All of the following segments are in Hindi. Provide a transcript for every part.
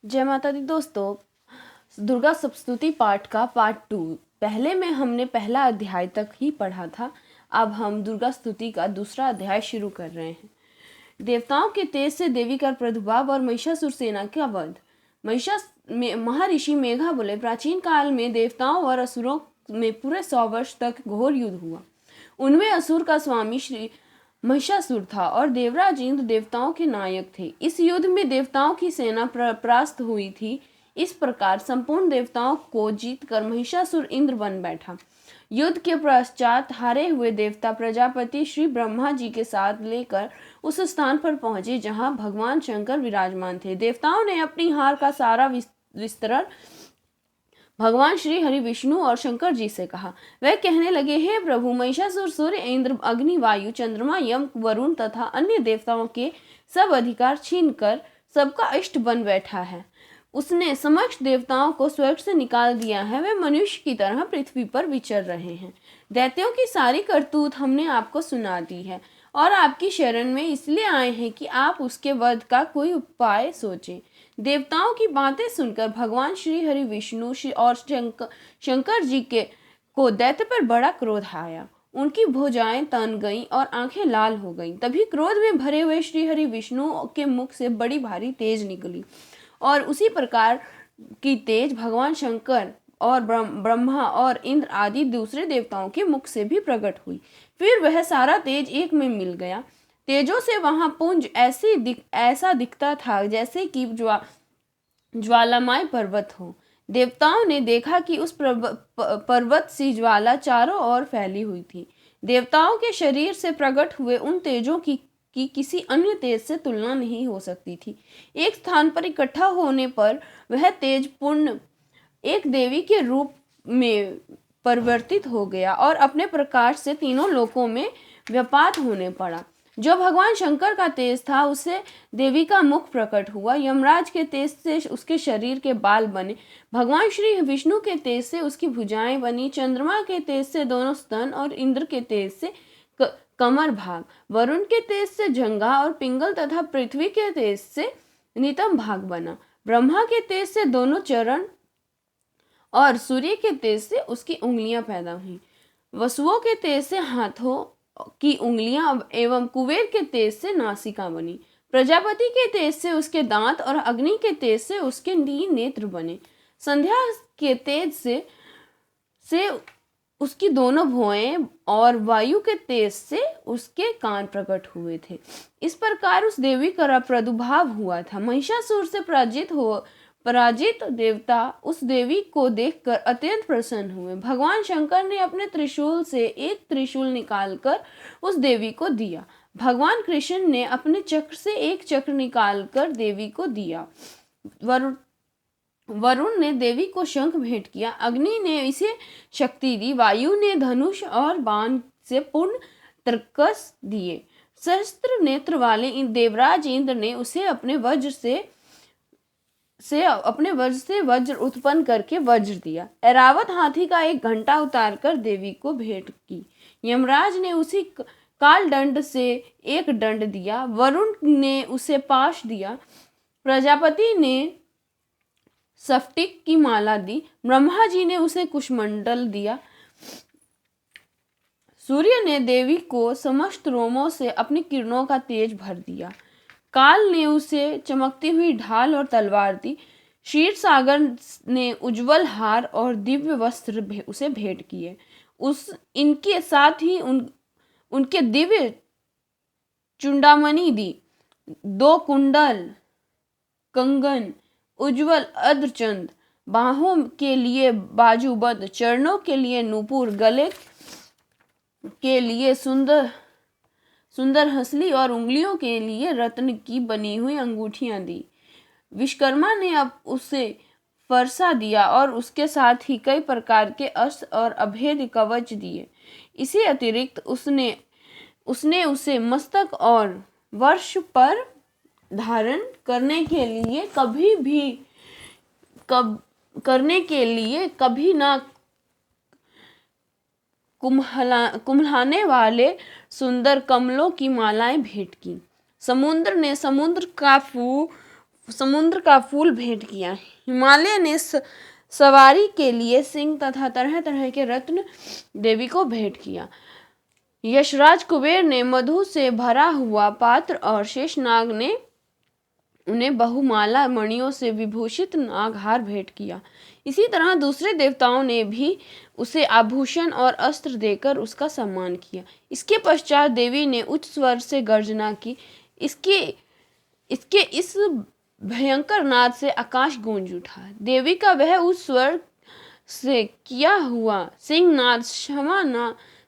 जय माता दी दोस्तों। दुर्गा सप्तशती पाठ का पार्ट 2 पहले में हमने पहला अध्याय तक ही पढ़ा था। अब हम दुर्गा स्तुति का दूसरा अध्याय शुरू कर रहे हैं। देवताओं के तेज से देवी का प्रादुर्भाव और महिषासुर सेना का वध। महर्षि मेघा बोले, प्राचीन काल में देवताओं और असुरों में पूरे 100 वर्ष तक घोर युद्ध हुआ। उनमें असुर का स्वामी श्री महिषासुर था और देवराज इंद्र देवताओं के नायक थे। इस युद्ध में देवताओं की सेना परास्त हुई थी। इस प्रकार संपूर्ण देवताओं को जीतकर महिषासुर इंद्र बन बैठा। युद्ध के पश्चात हारे हुए देवता प्रजापति श्री ब्रह्मा जी के साथ लेकर उस स्थान पर पहुंचे जहां भगवान शंकर विराजमान थे। देवताओं ने अपनी हार का सारा विस्तरण भगवान श्री हरि विष्णु और शंकर जी से कहा। वह कहने लगे, हे प्रभु, महिषासुर सूर्य, इंद्र, अग्नि, वायु, चंद्रमा, यम, वरुण तथा अन्य देवताओं के सब अधिकार छीनकर सबका इष्ट बन बैठा है। उसने समस्त देवताओं को स्वर्ग से निकाल दिया है। वे मनुष्य की तरह पृथ्वी पर विचर रहे हैं। दैत्यों की सारी करतूत हमने आपको सुना दी है और आपकी शरण में इसलिए आए हैं कि आप उसके वध का कोई उपाय सोचें। देवताओं की बातें सुनकर भगवान श्री हरि विष्णु और शंकर जी को दैत्य पर बड़ा क्रोध आया। उनकी भुजाएं तन गईं और आंखें लाल हो गईं। तभी क्रोध में भरे हुए श्री हरि विष्णु के मुख से बड़ी भारी तेज निकली और उसी प्रकार की तेज भगवान शंकर और ब्रह्मा और इंद्र आदि दूसरे देवताओं के मुख से भी प्रकट हुई। फिर वह सारा तेज एक में मिल गया। तेजों से वहां पुंज ऐसा दिखता था जैसे कि ज्वालामय पर्वत हो। देवताओं ने देखा कि उस पर्वत सी ज्वाला चारों ओर फैली हुई थी। देवताओं के शरीर से प्रकट हुए उन तेजों की किसी अन्य तेज से तुलना नहीं हो सकती थी। एक स्थान पर इकट्ठा होने पर वह तेज पूर्ण एक देवी के रूप में परिवर्तित हो गया और अपने प्रकाश से तीनों लोकों में व्यापात होने पड़ा। जो भगवान शंकर का तेज था उससे देवी का मुख प्रकट हुआ। यमराज के तेज से उसके शरीर के बाल बने। भगवान श्री विष्णु के तेज से उसकी भुजाएं बनी। चंद्रमा के तेज से दोनों स्तन और इंद्र के तेज से कमर भाग, वरुण के तेज से जंघा और पिंगल तथा पृथ्वी के तेज से नितंब भाग बना। ब्रह्मा के तेज से दोनों चरण और सूर्य के तेज से उसकी उंगलियां पैदा हुई। वसुओं के तेज से हाथों की उंगलियां एवं कुबेर के तेज से नासिका बनी। प्रजापति के तेज से उसके दांत और अग्नि के तेज से उसके नेत्र बने। संध्या के तेज से उसकी दोनों भुएं और वायु के तेज से उसके कान प्रकट हुए थे। इस प्रकार उस देवी का प्रादुर्भाव हुआ था। महिषासुर से पराजित देवता उस देवी को देखकर अत्यंत प्रसन्न हुए। भगवान शंकर ने अपने त्रिशूल से एक त्रिशूल निकालकर उस देवी को दिया। भगवान कृष्ण ने अपने चक्र से एक चक्र निकालकर देवी को दिया। वरुण ने देवी को शंख भेंट किया। अग्नि ने इसे शक्ति दी। वायु ने धनुष और बाण से पूर्ण तरकस दिए। सहस्त्र नेत्र वाले देवराज इंद्र ने उसे अपने वज्र से वज्र उत्पन्न करके वज्र दिया। ऐरावत हाथी का एक घंटा उतारकर देवी को भेंट की। यमराज ने उसी काल दंड से एक दंड दिया। वरुण ने उसे पाश दिया। प्रजापति ने स्फटिक की माला दी। ब्रह्मा जी ने उसे कुशमंडल दिया। सूर्य ने देवी को समस्त रोमों से अपनी किरणों का तेज भर दिया। काल ने उसे चमकती हुई ढाल और तलवार दी। क्षीर सागर ने उज्जवल हार और दिव्य वस्त्र उसे भेंट किए। इनके साथ ही उनके दिव्य चूड़ामणि दी। 2 कुंडल, कंगन, उज्जवल अर्धचंद, बाहों के लिए बाजूबंद, चरणों के लिए नूपुर, गले के लिए सुंदर हंसली और उंगलियों के लिए रत्न की बनी हुई अंगूठियां दी। विश्वकर्मा ने अब उसे फरसा दिया और उसके साथ ही कई प्रकार के अस्त्र और अभेद कवच दिए। इसी अतिरिक्त उसने उसे मस्तक और वर्ष पर धारण करने के लिए कभी ना कुम्हलाने वाले सुंदर कमलों की मालाएं भेंट की। समुद्र ने समुद्र का समुद्र का फूल भेंट किया। हिमालय ने सवारी के लिए सिंह तथा तरह तरह के रत्न देवी को भेंट किया। यशराज कुबेर ने मधु से भरा हुआ पात्र और शेषनाग ने उन्हें बहुमाला मणियों से विभूषित नागहार भेंट किया। इसी तरह दूसरे देवताओं ने भी उसे आभूषण और अस्त्र देकर उसका सम्मान किया। इसके पश्चात देवी ने उच्च स्वर से गर्जना की। इसके इस भयंकर नाद से आकाश गूंज उठा। देवी का वह उस स्वर से किया हुआ सिंहनाद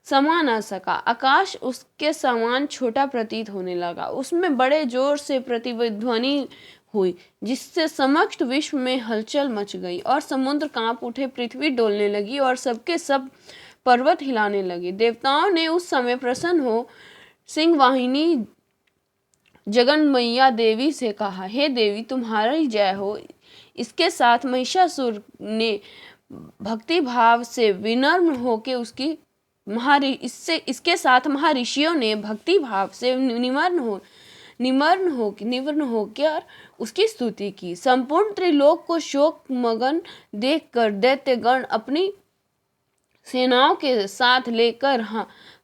समा न सका। आकाश उसके समान छोटा प्रतीत होने लगा। उसमें बड़े जोर से प्रतिध्वनि हुई, जिससे समस्त विश्व में हलचल मच गई और समुद्र कांप उठे, पृथ्वी डोलने लगी और सबके सब पर्वत हिलाने लगे। देवताओं ने उस समय प्रसन्न हो सिंह वाहिनी जगन्मय्या देवी से कहा, हे देवी, तुम्हारी जय हो। इसके साथ महिषासुर ने भक्ति भाव से विनम्र होकर उसकी इसके साथ महर्षियों ने भक्ति भाव से निम्न होकर उसकी स्तुति की। संपूर्ण त्रिलोक को शोक मगन देखकर दैत्यगण अपनी सेनाओं के साथ लेकर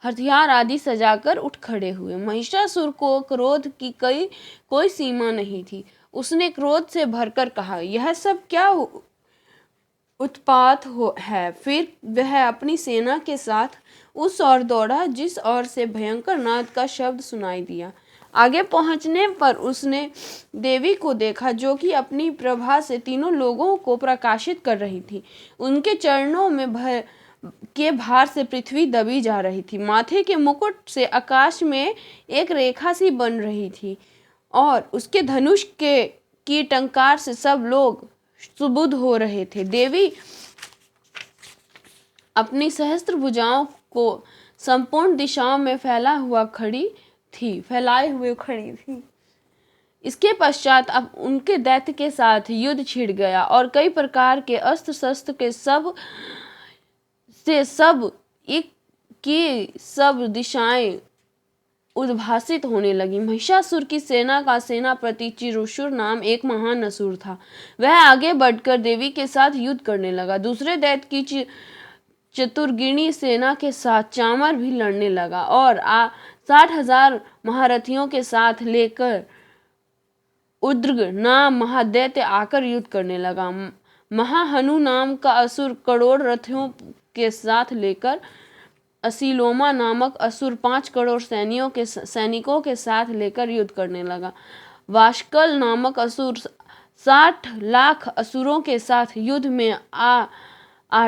हथियार आदि सजाकर उठ खड़े हुए। महिषासुर को क्रोध की कोई सीमा नहीं थी। उसने क्रोध से भरकर कहा, यह सब क्या उत्पात है। फिर वह अपनी सेना के साथ उस ओर दौड़ा जिस ओर से भयंकर नाद का शब्द सुनाई दिया। आगे पहुंचने पर उसने देवी को देखा, जो कि अपनी प्रभा से तीनों लोगों को प्रकाशित कर रही थी। उनके चरणों में के भार से पृथ्वी दबी जा रही थी। माथे के मुकुट से आकाश में एक रेखा सी बन रही थी और उसके धनुष की टंकार से सब लोग सुबुध हो रहे थे। देवी अपनी सहस्त्र भुजाओं को संपूर्ण दिशाओं में फैलाए हुए खड़ी थी। इसके पश्चात अब उनके दैत्य के साथ युद्ध छिड़ गया और कई प्रकार के अस्त्र शस्त्र के सब दिशाएं उद्भासित होने लगी। महिषासुर की सेना का सेनापति चिरुषुर नाम एक महान असुर था। वह आगे बढ़कर देवी के साथ युद्ध करने लगा। दूसरे दैत्य की चतुर्गिणी सेना के साथ चामर भी लड़ने लगा और 60,000 महारथियों के साथ लेकर उद्रग नाम महादैत्य आकर युद्ध करने लगा। महाहनु नाम का असुर करोड़ रथियों के साथ लेकर असीलोमा नामक असुर 5 करोड़ सैनिकों के साथ लेकर युद्ध करने लगा। वाशकल नामक असुर 60 लाख असुरों के साथ युद्ध में आ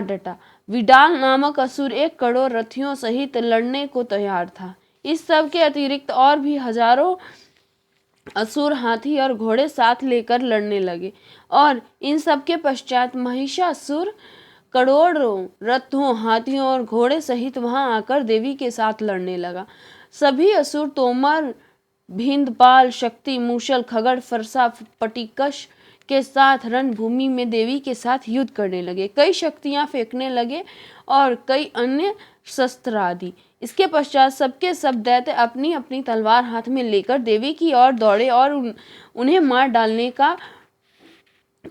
डटा। विडाल नामक असुर 1 करोड़ रथियों सहित लड़ने को तैयार था। इस सब के अतिरिक्त और भी हजारों असुर हाथी और घोड़े साथ लेकर लड़ने लगे और इन सब के पश्चात महिषासुर करोड़ों रथों, हाथियों और घोड़े सहित वहां आकर देवी के साथ लड़ने लगा। सभी असुर तोमर, भिंदपाल, शक्ति, मूषल, खगड़, फरसा, पटिकश के साथ रणभूमि में देवी के साथ युद्ध करने लगे। कई शक्तियां फेंकने लगे और कई अन्य शस्त्र आदि। इसके पश्चात सबके सब दैत्य अपनी अपनी तलवार हाथ में लेकर देवी की ओर दौड़े और उन्हें मार डालने का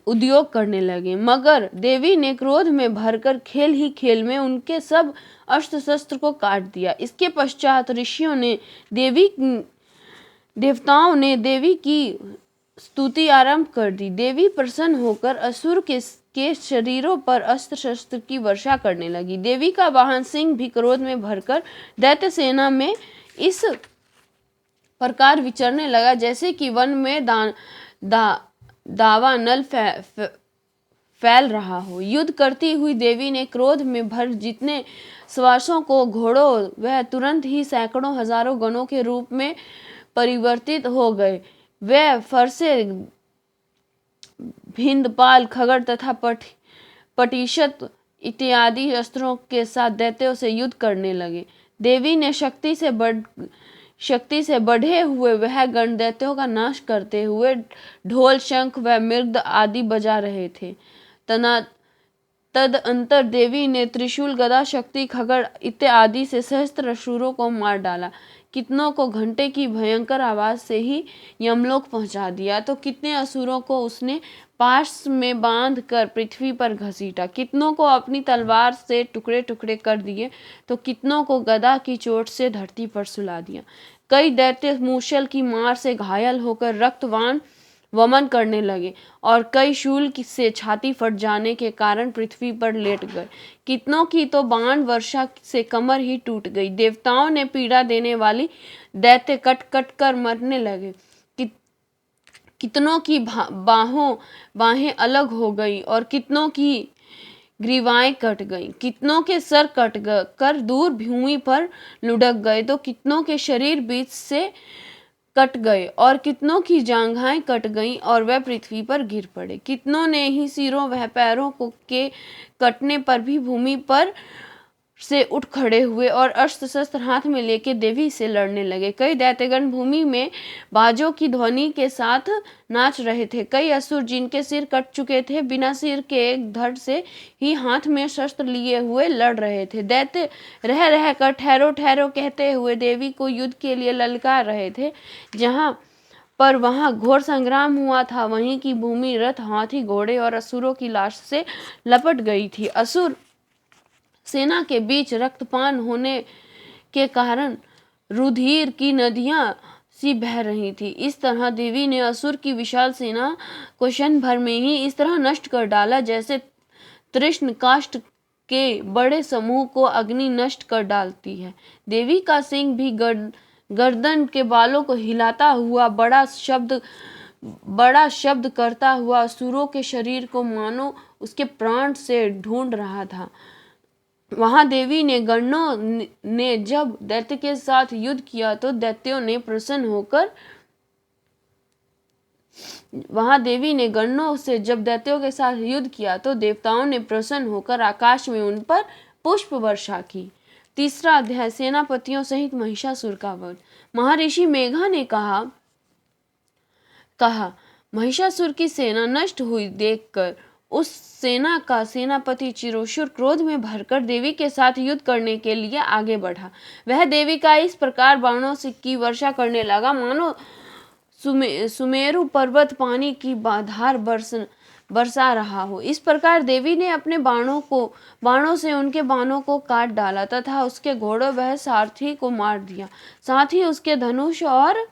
उद्योग करने लगे। मगर देवी ने क्रोध में भरकर खेल ही खेल में उनके सब अस्त्र शस्त्र को काट दिया। इसके पश्चात देवताओं ने देवी की स्तुति आरंभ कर दी। देवी प्रसन्न होकर असुर के शरीरों पर अस्त्र शस्त्र की वर्षा करने लगी। देवी का वाहन सिंह भी क्रोध में भरकर दैत्य सेना में इस प्रकार विचरने लगा, जैसे कि वन में दावानल फैल रहा हो। युद्ध करती हुई देवी ने क्रोध में भर जितने सवारों को घोड़ों, वह तुरंत ही सैकड़ों हजारों गणों के रूप में परिवर्तित हो गए। वह फरसे, भिंदपाल, खगड़ तथा पटिशत इत्यादि अस्त्रों के साथ दैत्यों से युद्ध करने लगे। देवी ने शक्ति से बढ़े हुए वह गण दैत्यों का नाश करते हुए ढोल, शंख व मृग आदि बजा रहे थे। तदअंतर देवी ने त्रिशूल, गदा, शक्ति, खगड़ इत्यादि से सहस्त्र असुरों को मार डाला। कितनों को घंटे की भयंकर आवाज से ही यमलोक पहुंचा दिया, तो कितने असुरों को उसने पाश में बांध कर पृथ्वी पर घसीटा, कितनों को अपनी तलवार से टुकड़े टुकड़े कर दिए, तो कितनों को गदा की चोट से धरती पर सुला दिया। कई दैत्य मूषल की मार से घायल होकर रक्तवान वमन करने लगे और कई शूल से छाती फट जाने के कारण पृथ्वी पर लेट गए। कितनों की तो बाण वर्षा से कमर ही टूट गई। देवताओं ने पीड़ा देने वाली दैत्य कट कट कर मरने लगे। कितनों की बाहें अलग हो गई और कितनों की ग्रीवाएं कट गईं। कितनों के सर कट कर दूर भूमि पर लुढ़क गए, तो कितनों के शरीर बीच से कट गए और कितनों की जांघाएं कट गईं और वह पृथ्वी पर गिर पड़े। कितनों ने ही सिरों वह पैरों को के कटने पर भी भूमि पर से उठ खड़े हुए और अस्त्र शस्त्र हाथ में लेके देवी से लड़ने लगे। कई दैत्यगण भूमि में बाजों की ध्वनि के साथ नाच रहे थे। कई असुर जिनके सिर कट चुके थे बिना सिर के एक धड़ से ही हाथ में शस्त्र लिए हुए लड़ रहे थे। दैत्य रह रह कर ठहरो ठहरो कहते हुए देवी को युद्ध के लिए ललकार रहे थे। वहां घोर संग्राम हुआ था, वहीं की भूमि रथ, हाथी, घोड़े और असुरों की लाश से लपट गई थी। असुर सेना के बीच रक्तपान होने के कारण रुधिर की नदियां सी बह रही थी। इस तरह देवी ने असुर की विशाल सेना को क्षण भर में ही इस तरह नष्ट कर डाला जैसे तृष्ण काष्ठ के बड़े समूह को अग्नि नष्ट कर डालती है। देवी का सिंह भी गर्दन के बालों को हिलाता हुआ बड़ा शब्द करता हुआ असुरों के शरीर को मानो उसके प्राण से ढूंढ रहा था। वहां देवी ने गणों ने जब दैत्य के साथ युद्ध किया तो दैत्यों ने प्रसन्न होकर दैत्यों के साथ युद्ध किया तो देवताओं ने प्रसन्न होकर आकाश में उन पर पुष्प वर्षा की। तीसरा अध्याय, सेनापतियों सहित महिषासुर का वध। महर्षि मेघा ने कहा महिषासुर की सेना नष्ट हुई देखकर उस सेना का सेनापति चिरोशुर क्रोध में भरकर देवी के साथ युद्ध करने के लिए आगे बढ़ा। वह देवी का इस प्रकार बाणों से की वर्षा करने लगा मानो सुमेरु पर्वत पानी की धार बरसा रहा हो। इस प्रकार देवी ने अपने बाणों से उनके बाणों को काट डाला तथा उसके घोड़ों वह सारथी को मार दिया। साथ ही उसके धनुष और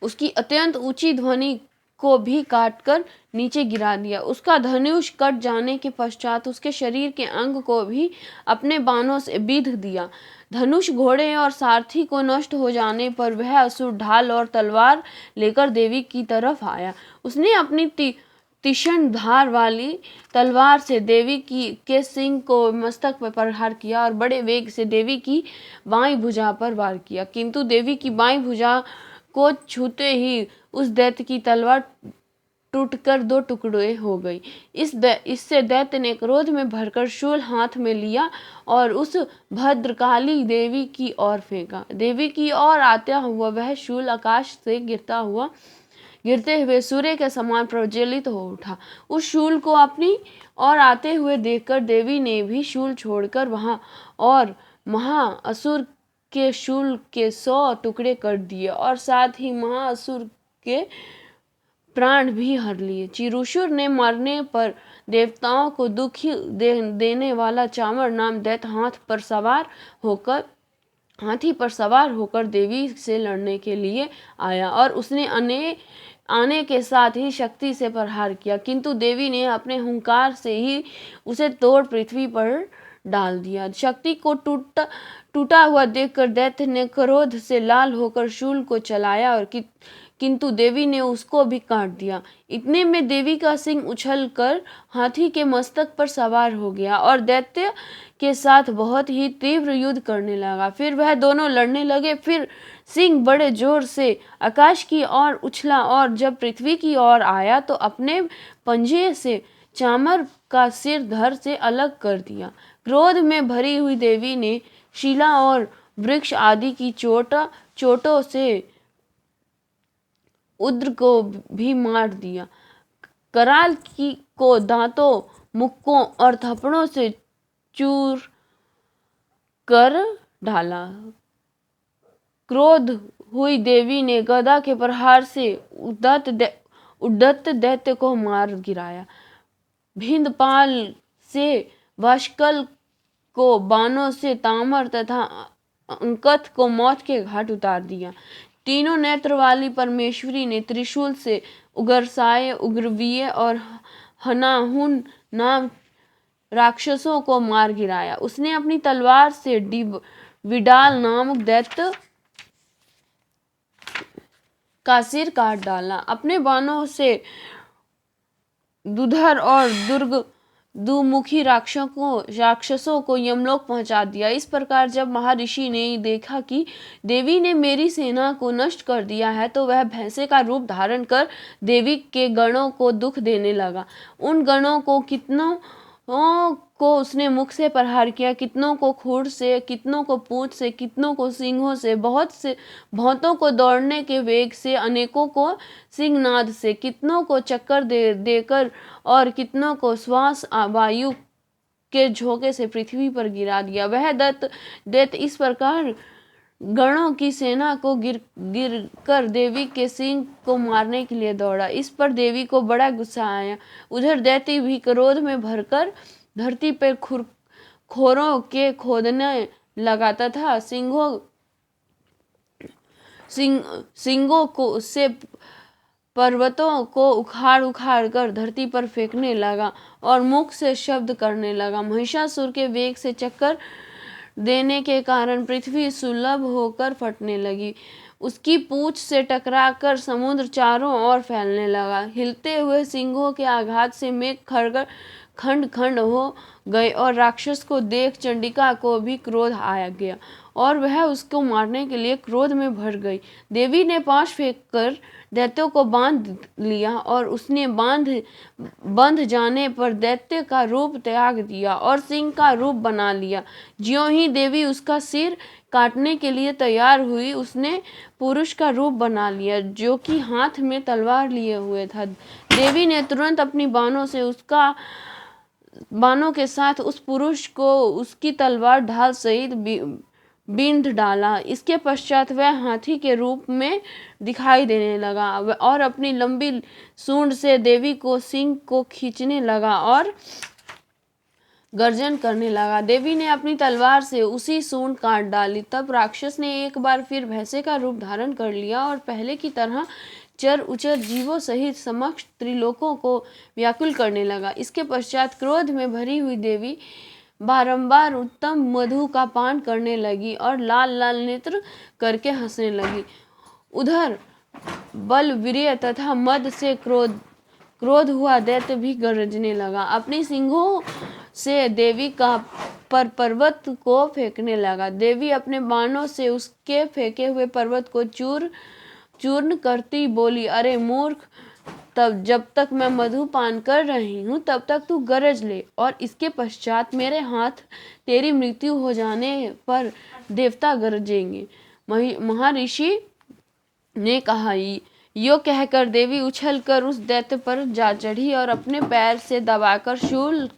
उसकी अत्यंत ऊंची ध्वनि को भी काटकर नीचे गिरा दिया। उसका धनुष कट जाने के पश्चात उसके शरीर के अंग को भी अपने बाणों से बीध दिया। धनुष, घोड़े और सारथी को नष्ट हो जाने पर वह असुर ढाल और तलवार लेकर देवी की तरफ आया। उसने अपनी तीक्ष्ण धार वाली तलवार से देवी के सिंह को मस्तक पर प्रहार किया और बड़े वेग से देवी की बाईं भुजा पर वार किया, किंतु देवी की बाईं भुजा को छूते ही उस दैत्य की तलवार टूटकर दो टुकड़े हो गई। इससे दैत्य ने क्रोध में भरकर शूल हाथ में लिया और उस भद्रकाली देवी की ओर फेंका। देवी की ओर आता हुआ वह शूल आकाश से गिरते हुए सूर्य के समान प्रज्वलित हो उठा। उस शूल को अपनी ओर आते हुए देखकर देवी ने भी शूल छोड़कर वहां और महाअसुर के शूल के 100 टुकड़े कर दिए और साथ ही महाअसुर के प्राण भी हर लिए। चिरूशुर ने मरने पर देवताओं को दुखी देने वाला चामर नाम दैत्य हाथी पर सवार होकर देवी से लड़ने के लिए आया और उसने आने के साथ ही शक्ति से प्रहार किया, किंतु देवी ने अपने हुंकार से ही उसे तोड़ पृथ्वी पर डाल दिया। शक्ति को टूटा हुआ देखकर दैत्य ने क्रोध से लाल होकर शूल को चलाया और किंतु देवी ने उसको भी काट दिया। इतने में देवी का सिंह उछलकर हाथी के मस्तक पर सवार हो गया और दैत्य के साथ बहुत ही तीव्र युद्ध करने लगा। फिर वह दोनों लड़ने लगे। फिर सिंह बड़े जोर से आकाश की ओर उछला और जब पृथ्वी की ओर आया तो अपने पंजे से चामर का सिर धड़ से अलग कर दिया। क्रोध में भरी हुई देवी ने शिला और वृक्ष आदि की चोटों से उद्र को भी मार दिया। कराल को दांतों, मुक्कों और थप्पड़ों से चूर कर डाला। क्रोध हुई देवी ने गदा के प्रहार से उद्धत दैत्य को मार गिराया। भिंदपाल से वाशकल को बाणों से तामर तथा अंकथ को मौत के घाट उतार दिया। तीनों नेत्र वाली परमेश्वरी ने त्रिशूल से उग्रसाय, उग्रवीय और हनाहुन नाम राक्षसों को मार गिराया। उसने अपनी तलवार से विडाल नामक दैत्य का सिर काट डाला। अपने बाणों से दुधर और दुमुखी राक्षसों को यमलोक पहुंचा दिया। इस प्रकार जब महर्षि ने देखा कि देवी ने मेरी सेना को नष्ट कर दिया है, तो वह भैंसे का रूप धारण कर देवी के गणों को दुख देने लगा। उन गणों को कितनों को उसने मुख से प्रहार किया, कितनों को खूर से, कितनों को पूंछ से, कितनों को सिंहों से, बहुतों को दौड़ने के वेग से, अनेकों को सिंहनाद से, कितनों को चक्कर देकर और कितनों को श्वास वायु के झोंके से पृथ्वी पर गिरा दिया। वह दैत्य इस प्रकार गणों की सेना को गिर कर देवी के सिंह को मारने के लिए दौड़ा। इस पर देवी को बड़ा गुस्सा आया। उधर दैत्य भी क्रोध में भरकर धरती पर खोरों के खोदने लगा तथा सिंगों को से पर्वतों को उखाड़ कर धरती पर फेंकने लगा और मुख से शब्द करने लगा। महिषासुर के वेग से चक्कर देने के कारण पृथ्वी सुलभ होकर फटने लगी। उसकी पूंछ से टकराकर समुद्र चारों ओर फैलने लगा। हिलते हुए सिंहों के आघात से मेघ खंड खंड हो गए और राक्षस को देख चंडिका को भी क्रोध आया गया और वह उसको मारने के लिए क्रोध में भर गई। देवी ने पाश फेंककर दैत्यों को बांध लिया और उसने बंध जाने पर दैत्य का रूप त्याग दिया और सिंह का रूप बना लिया। ज्यों ही देवी उसका सिर काटने के लिए तैयार हुई, उसने पुरुष का रूप बना लिया, जो कि हाथ में तलवार लिए हुए था। देवी ने तुरंत अपनी बाणों के साथ उस पुरुष को उसकी तलवार ढाल सहित बींध डाला। इसके पश्चात वह हाथी के रूप में दिखाई देने लगा और अपनी लंबी सूंड से देवी को सिंह को खींचने लगा और गर्जन करने लगा। देवी ने अपनी तलवार से उसी सूंड काट डाली। तब राक्षस ने एक बार फिर भैंसे का रूप धारण कर लिया और पहले की तरह चर उचर जीवों सहित समस्त त्रिलोकों को व्याकुल करने लगा। इसके पश्चात क्रोध में भरी हुई देवी बारंबार उत्तम मधु का पान करने लगी और लाल लाल नेत्र करके हंसने लगी। उधर बल, वीर्य तथा मद से क्रोध हुआ दैत्य भी गरजने लगा। अपनी सिंहों से देवी का पर्वत को फेंकने लगा। देवी अपने बाणों से उसके फेंके हुए पर्वत को चूर्ण करती बोली, अरे मूर्ख, तब जब तक मैं मधु पान कर रही हूँ तब तक तू गरज ले, और इसके पश्चात मेरे हाथ तेरी मृत्यु हो जाने पर देवता गरजेंगे। महर्षि ने कहा। यो कहकर देवी उछलकर उस दैत्य पर जा चढ़ी और अपने पैर से दबाकर शूल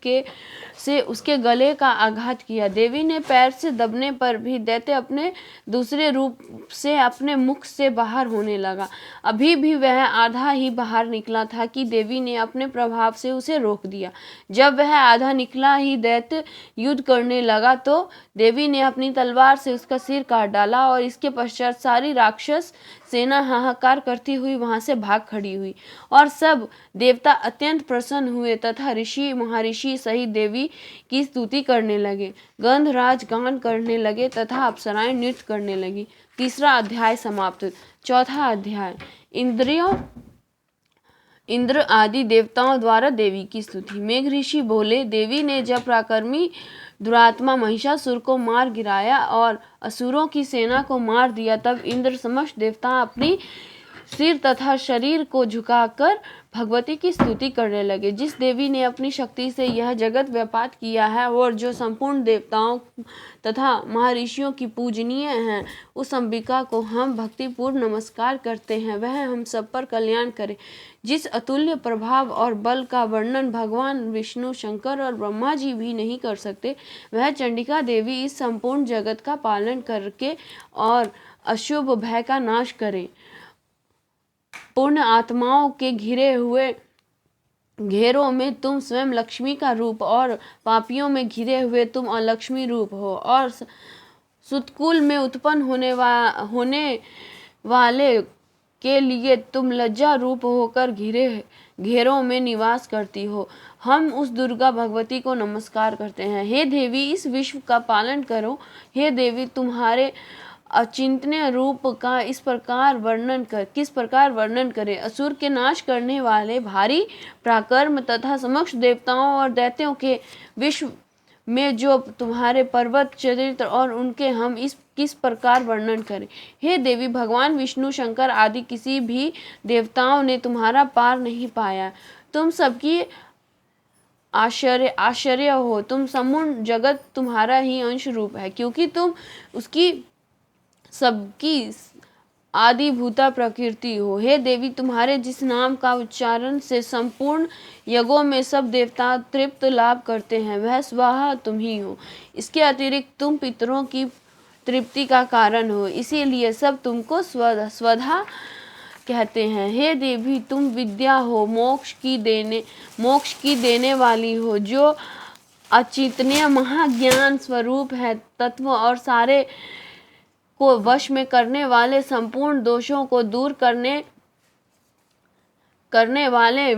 से उसके गले का आघात किया। देवी ने पैर से दबने पर भी दैत्य अपने दूसरे रूप से अपने मुख से बाहर होने लगा। अभी भी वह आधा ही बाहर निकला था कि देवी ने अपने प्रभाव से उसे रोक दिया। जब वह आधा निकला ही दैत्य युद्ध करने लगा तो देवी ने अपनी तलवार से उसका सिर काट डाला और इसके पश्चात सारी राक्षस सेना हाहाकार करती हुई वहां से भाग खड़ी हुई और सब देवता अत्यंत प्रसन्न हुए तथा ऋषि महर्षि सहित देवी की स्तुति करने लगे। गंधराज गान करने लगे तथा अप्सराएं नृत्य करने लगी। तीसरा अध्याय समाप्त। चौथा अध्याय इंद्र आदि देवताओं द्वारा देवी की स्तुति। मेघ ऋषि बोले, देवी ने जब पराक्रमी दुरात्मा महिषासुर को मार गिराया और असुरों की सेना को मार दिया, तब इंद्र समस्त देवता अपनी सिर तथा शरीर को झुकाकर भगवती की स्तुति करने लगे। जिस देवी ने अपनी शक्ति से यह जगत व्यापात किया है और जो संपूर्ण देवताओं तथा महर्षियों की पूजनीय हैं, उस अंबिका को हम भक्तिपूर्ण नमस्कार करते हैं। वह हम सब पर कल्याण करे। जिस अतुल्य प्रभाव और बल का वर्णन भगवान विष्णु, शंकर और ब्रह्मा जी भी नहीं कर सकते, वह चंडिका देवी इस संपूर्ण जगत का पालन करके और अशुभ भय का नाश करे। पूर्ण आत्माओं के घिरे हुए घेरों में तुम स्वयं लक्ष्मी का रूप और पापियों में घिरे हुए तुम अलक्ष्मी रूप हो, और सुतकुल में उत्पन्न होने वाले के लिए तुम लज्जा रूप होकर घेरों में निवास करती हो। हम उस दुर्गा भगवती को नमस्कार करते हैं। हे देवी, इस विश्व का पालन करो। हे देवी, तुम्हारे अचिंतनीय रूप का किस प्रकार वर्णन करें। असुर के नाश करने वाले भारी पराक्रम तथा समक्ष देवताओं और दैत्यों के विश्व में जो तुम्हारे पर्वत चरित्र और उनके हम किस प्रकार वर्णन करें। हे देवी, भगवान विष्णु, शंकर आदि किसी भी देवताओं ने तुम्हारा पार नहीं पाया। तुम सबकी आश्चर्य हो। तुम समूर्ण जगत तुम्हारा ही अंश रूप है, क्योंकि तुम उसकी सबकी आदिभूता प्रकृति हो। हे देवी, तुम्हारे जिस नाम का उच्चारण से संपूर्ण यज्ञों में सब देवता तृप्त लाभ करते हैं, वह स्वाहा तुम ही हो। इसके अतिरिक्त तुम पितरों की तृप्ति का कारण हो, इसीलिए सब तुमको स्वधा कहते हैं। हे देवी, तुम विद्या हो, मोक्ष की देने वाली हो, जो अचिंतनीय महाज्ञान स्वरूप है। तत्व और सारे को वश में करने वाले, संपूर्ण दोषों को दूर करने वाले,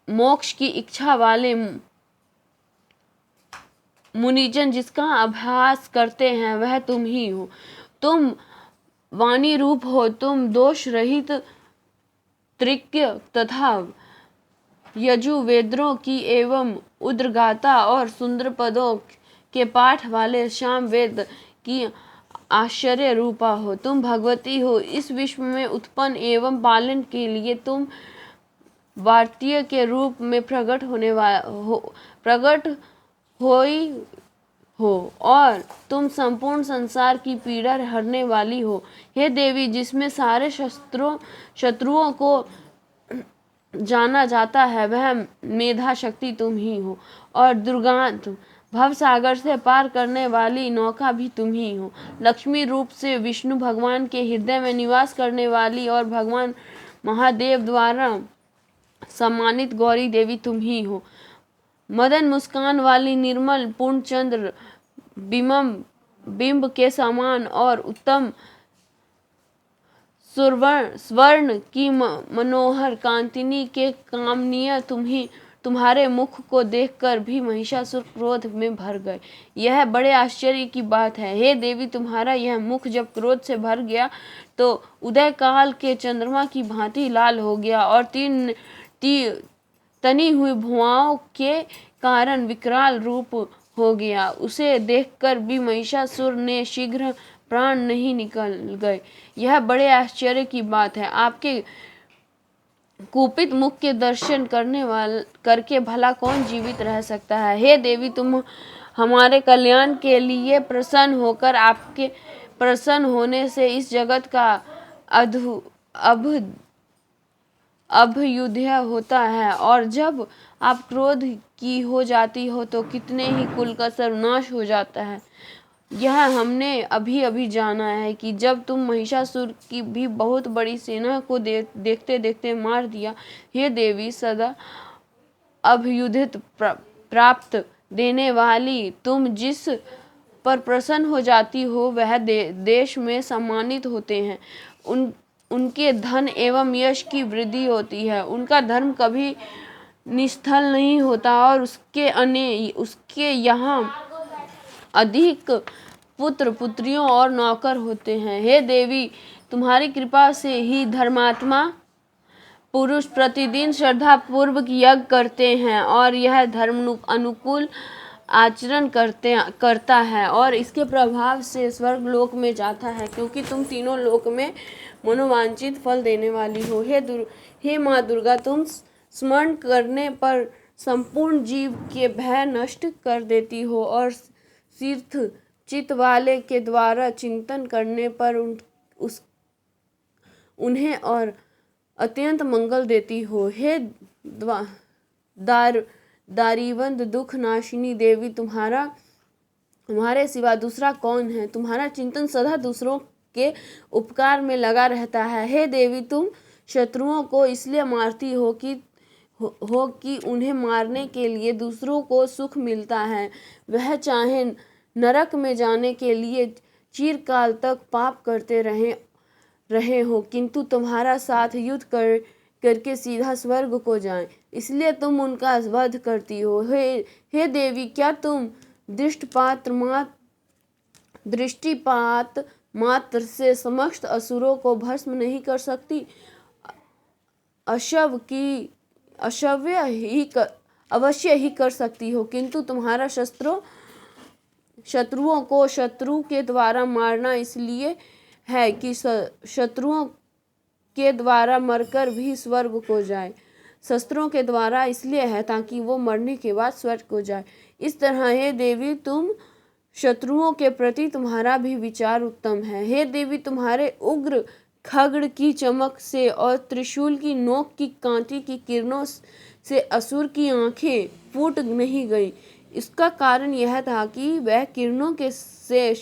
मोक्ष की इच्छा वाले मुनिजन जिसका अभ्यास करते हैं, वह तुम ही हो। तुम वाणी रूप हो। तुम दोष रहित त्रिज्ञ तथा यजुर्वेदों की एवं उद्गाता और सुंदर पदों के पाठ वाले सामवेद की आश्चर्य रूपा हो। तुम भगवती हो। इस विश्व में उत्पन्न एवं पालन के लिए तुम वार्तिय के रूप में प्रकट होई हो, और तुम संपूर्ण संसार की पीड़ा हरने वाली हो। हे देवी, जिसमें सारे शत्रुओं को जाना जाता है, वह मेधा शक्ति तुम ही हो, और दुर्गांत भव सागर से पार करने वाली नौका भी तुम ही हो। लक्ष्मी रूप से विष्णु भगवान के हृदय में निवास करने वाली और भगवान महादेव द्वारा सम्मानित गौरी देवी तुम ही हो। मदन मुस्कान वाली निर्मल पूर्णचंद्र बिंब के समान और उत्तम स्वर्ण की मनोहर कांतिनी के कामनीय तुम्हारे मुख को देखकर भी महिषासुर क्रोध में भर गए। यह बड़े आश्चर्य की बात है। हे देवी, तुम्हारा यह मुख जब क्रोध से भर गया तो उदय काल के चंद्रमा की भांति लाल हो गया, और तनी हुई भुआओं के कारण विकराल रूप हो गया। उसे देखकर भी महिषासुर ने शीघ्र प्राण नहीं निकल गए। यह बड़े आश्चर्य की बात है। आपके कुपित मुख के दर्शन करके भला कौन जीवित रह सकता है। हे देवी, तुम हमारे कल्याण के लिए प्रसन्न होकर आपके प्रसन्न होने से इस जगत का अभ्युदय होता है, और जब आप क्रोध की हो जाती हो तो कितने ही कुल का सर्वनाश हो जाता है। यह हमने अभी जाना है कि जब तुम महिषासुर की भी बहुत बड़ी सेना को देखते देखते मार दिया। हे देवी, सदा अभ्युदित प्राप्त देने वाली, तुम जिस पर प्रसन्न हो जाती हो वह देश में सम्मानित होते हैं। उनके धन एवं यश की वृद्धि होती है। उनका धर्म कभी निष्फल नहीं होता, और उसके यहाँ अधिक पुत्र पुत्रियों और नौकर होते हैं। हे देवी, तुम्हारी कृपा से ही धर्मात्मा पुरुष प्रतिदिन श्रद्धा पूर्वक यज्ञ करते हैं, और यह धर्म अनुकूल आचरण करता है और इसके प्रभाव से स्वर्ग लोक में जाता है, क्योंकि तुम तीनों लोक में मनोवांछित फल देने वाली हो। हे माँ दुर्गा, तुम स्मरण करने पर संपूर्ण जीव के भय नष्ट कर देती हो और तीर्थ चित्त वाले के द्वारा चिंतन करने पर उन्हें और अत्यंत मंगल देती हो। हे दारीवंद दुख नाशिनी देवी, तुम्हारे सिवा दूसरा कौन है? तुम्हारा चिंतन सदा दूसरों के उपकार में लगा रहता है। हे देवी, तुम शत्रुओं को इसलिए मारती हो कि उन्हें मारने के लिए दूसरों को सुख मिलता है। वह चाहे नरक में जाने के लिए चिरकाल तक पाप करते रहे हो, किंतु तुम्हारा साथ युद्ध करके सीधा स्वर्ग को जाएं, इसलिए तुम उनका वध करती हो। हे देवी, क्या तुम दृष्टिपात मात्र से समस्त असुरों को भस्म नहीं कर सकती? अवश्य ही कर सकती हो, किंतु तुम्हारा शत्रुओं को शत्रु के द्वारा मारना इसलिए है कि शत्रुओं के द्वारा मरकर भी स्वर्ग को जाए। शस्त्रों के द्वारा इसलिए है ताकि वो मरने के बाद स्वर्ग को जाए। इस तरह हे देवी, तुम शत्रुओं के प्रति तुम्हारा भी विचार उत्तम है। हे देवी, तुम्हारे उग्र खड्ग की चमक से और त्रिशूल की नोक की कांति की किरणों से असुर की आंखें फूट नहीं गई। इसका कारण यह था कि वह किरणों के से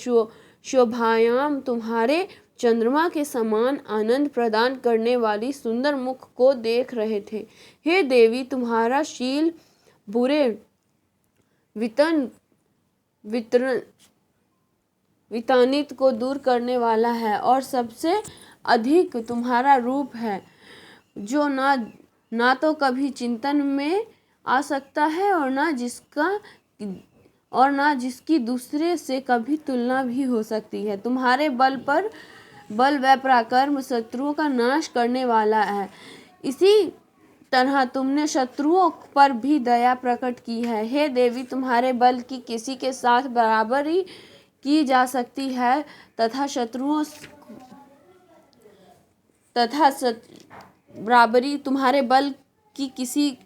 शोभायाम तुम्हारे चंद्रमा के समान आनंद प्रदान करने वाली सुंदर मुख को देख रहे थे। हे देवी, तुम्हारा शील बुरे वितानित को दूर करने वाला है और सबसे अधिक तुम्हारा रूप है, जो ना तो कभी चिंतन में आ सकता है और ना जिसकी दूसरे से कभी तुलना भी हो सकती है। तुम्हारे बल व पराक्रम शत्रुओं का नाश करने वाला है। इसी तरह तुमने शत्रुओं पर भी दया प्रकट की है। हे देवी, तुम्हारे बल की किसी के साथ बराबरी की जा सकती है तथा तुम्हारे बल की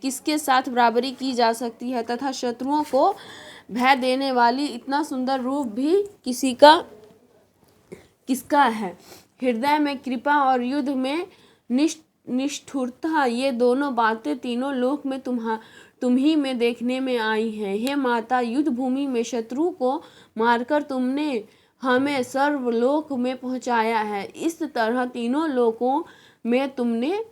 किसके साथ बराबरी की जा सकती है तथा शत्रुओं को भय देने वाली इतना सुंदर रूप भी किसका है? हृदय में कृपा और युद्ध में निष्ठुरता, ये दोनों बातें तीनों लोक में तुम्ही में देखने में आई हैं। हे माता, युद्ध भूमि में शत्रु को मारकर तुमने हमें सर्वलोक में पहुंचाया है। इस तरह तीनों लोकों में तुमने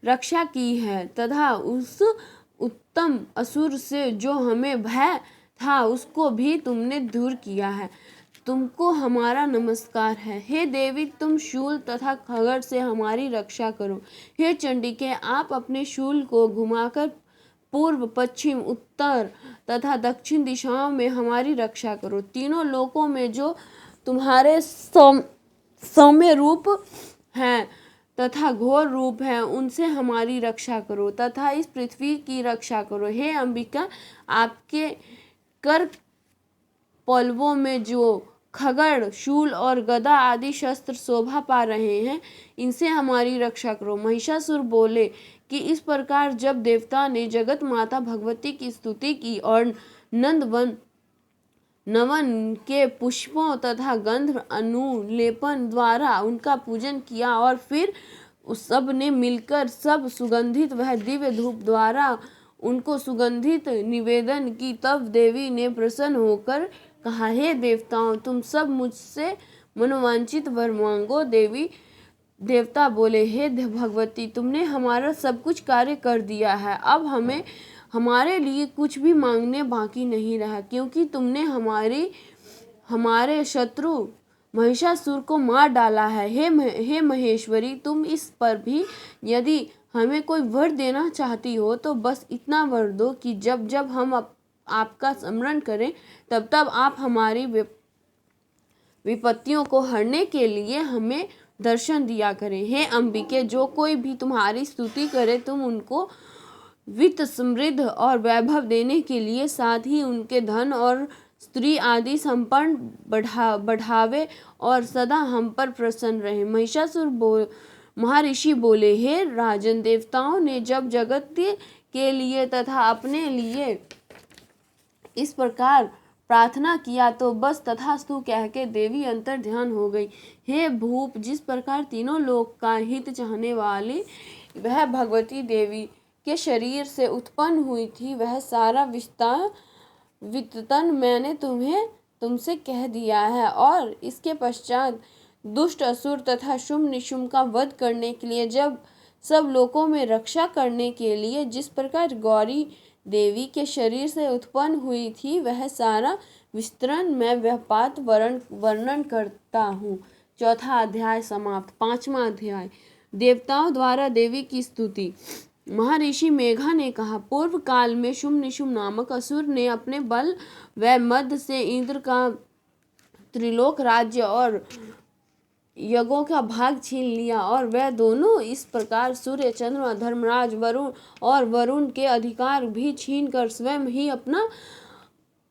रक्षा की है तथा उस उत्तम असुर से जो हमें भय था उसको भी तुमने दूर किया है। तुमको हमारा नमस्कार है। हे देवी, तुम शूल तथा खड्ग से हमारी रक्षा करो। हे चंडिके, आप अपने शूल को घुमाकर पूर्व, पश्चिम, उत्तर तथा दक्षिण दिशाओं में हमारी रक्षा करो। तीनों लोकों में जो तुम्हारे सौम्य रूप हैं तथा घोर रूप है, उनसे हमारी रक्षा करो तथा इस पृथ्वी की रक्षा करो। हे अंबिका, आपके कर पल्लवों में जो खड्ग, शूल और गदा आदि शस्त्र शोभा पा रहे हैं, इनसे हमारी रक्षा करो। महिषासुर बोले कि इस प्रकार जब देवता ने जगत माता भगवती की स्तुति की और नवन के पुष्पों तथा गंध अनुलेपन द्वारा उनका पूजन किया और फिर उस सब ने मिलकर सब सुगंधित वह दिव्य धूप द्वारा उनको सुगंधित निवेदन की, तब देवी ने प्रसन्न होकर कहा, हे देवताओं, तुम सब मुझसे मनोवांछित वर मांगो। देवता बोले, हे भगवती, तुमने हमारा सब कुछ कार्य कर दिया है। अब हमारे लिए कुछ भी मांगने बाकी नहीं रहा, क्योंकि तुमने हमारे शत्रु महिषासुर को मार डाला है। हे महेश्वरी, तुम इस पर भी यदि हमें कोई वर देना चाहती हो तो बस इतना वर दो कि जब जब हम आपका स्मरण करें तब तब आप हमारी विपत्तियों को हरने के लिए हमें दर्शन दिया करें। हे अंबिके, जो कोई भी तुम्हारी स्तुति करे तुम उनको वित्त समृद्ध और वैभव देने के लिए, साथ ही उनके धन और स्त्री आदि संपन्न बढ़ावे और सदा हम पर प्रसन्न रहे। महर्षि बोले, हे राजन, देवताओं ने जब जगत के लिए तथा अपने लिए इस प्रकार प्रार्थना किया तो बस तथास्तु कह के देवी अंतर ध्यान हो गई। हे भूप, जिस प्रकार तीनों लोक का हित चाहने वाली वह भगवती देवी के शरीर से उत्पन्न हुई थी, वह सारा वितरण मैंने तुमसे कह दिया है। और इसके पश्चात दुष्ट असुर तथा शुम्भ निशुम्भ का वध करने के लिए, जब सब लोकों में रक्षा करने के लिए जिस प्रकार गौरी देवी के शरीर से उत्पन्न हुई थी, वह सारा विस्तरण मैं व्यापात वर्णन करता हूँ। चौथा अध्याय समाप्त। पांचवा अध्याय, देवताओं द्वारा देवी की स्तुति। महर्षि मेघा ने कहा, पूर्व काल में शुम्भ निशुम्भ नामक असुर ने अपने बल व मद से इंद्र का त्रिलोक राज्य और यज्ञों का भाग छीन लिया, और वह दोनों इस प्रकार सूर्य, चंद्रमा, धर्मराज, वरुण और वरुण के अधिकार भी छीनकर स्वयं ही अपना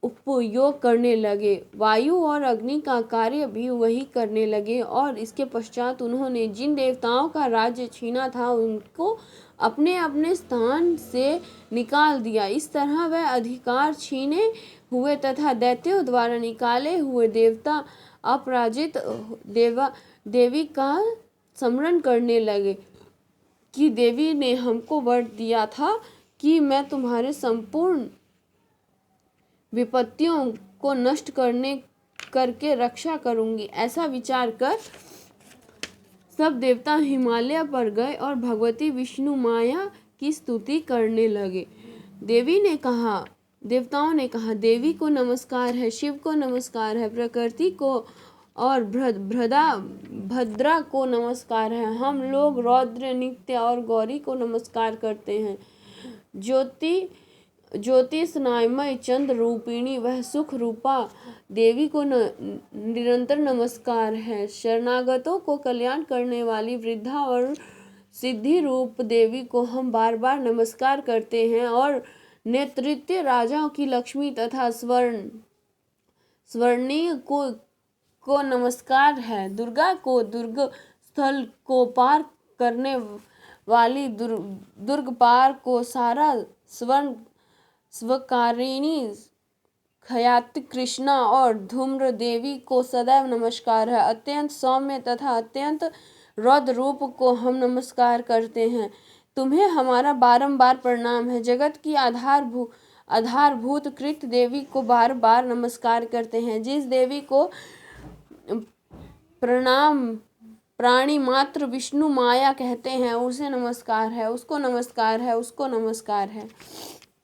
उपयोग करने लगे। वायु और अग्नि का कार्य भी वही करने लगे, और इसके पश्चात उन्होंने जिन देवताओं का राज्य छीना था उनको अपने अपने स्थान से निकाल दिया। इस तरह वह अधिकार छीने हुए तथा दैत्यों द्वारा निकाले हुए देवता अपराजित देवी का स्मरण करने लगे कि देवी ने हमको वर दिया था कि मैं तुम्हारे संपूर्ण विपत्तियों को नष्ट करके रक्षा करूंगी। ऐसा विचार कर सब देवता हिमालय पर गए और भगवती विष्णु माया की स्तुति करने लगे। देवताओं ने कहा, देवी को नमस्कार है, शिव को नमस्कार है, प्रकृति को और भद्रा को नमस्कार है। हम लोग रौद्र, नित्य और गौरी को नमस्कार करते हैं। ज्योतिषमय चंद्र रूपिणी वह सुख रूपा देवी को निरंतर नमस्कार है। शरणागतों को कल्याण करने वाली वृद्धा और सिद्धि रूप देवी को हम बार बार नमस्कार करते हैं। और नेतृत्व राजाओं की लक्ष्मी तथा स्वर्णीय को नमस्कार है। दुर्गा को दुर्ग स्थल को पार करने वाली दुर्गपार को सारा स्वकारिणी खयाति कृष्णा और धूम्र देवी को सदैव नमस्कार है। अत्यंत सौम्य तथा अत्यंत रौद्र रूप को हम नमस्कार करते हैं। तुम्हें हमारा बारंबार प्रणाम है। जगत की आधारभूत कृत देवी को बार बार नमस्कार करते हैं। जिस देवी को प्राणी मात्र विष्णु माया कहते हैं, उसे नमस्कार है, उसको नमस्कार है, उसको नमस्कार है।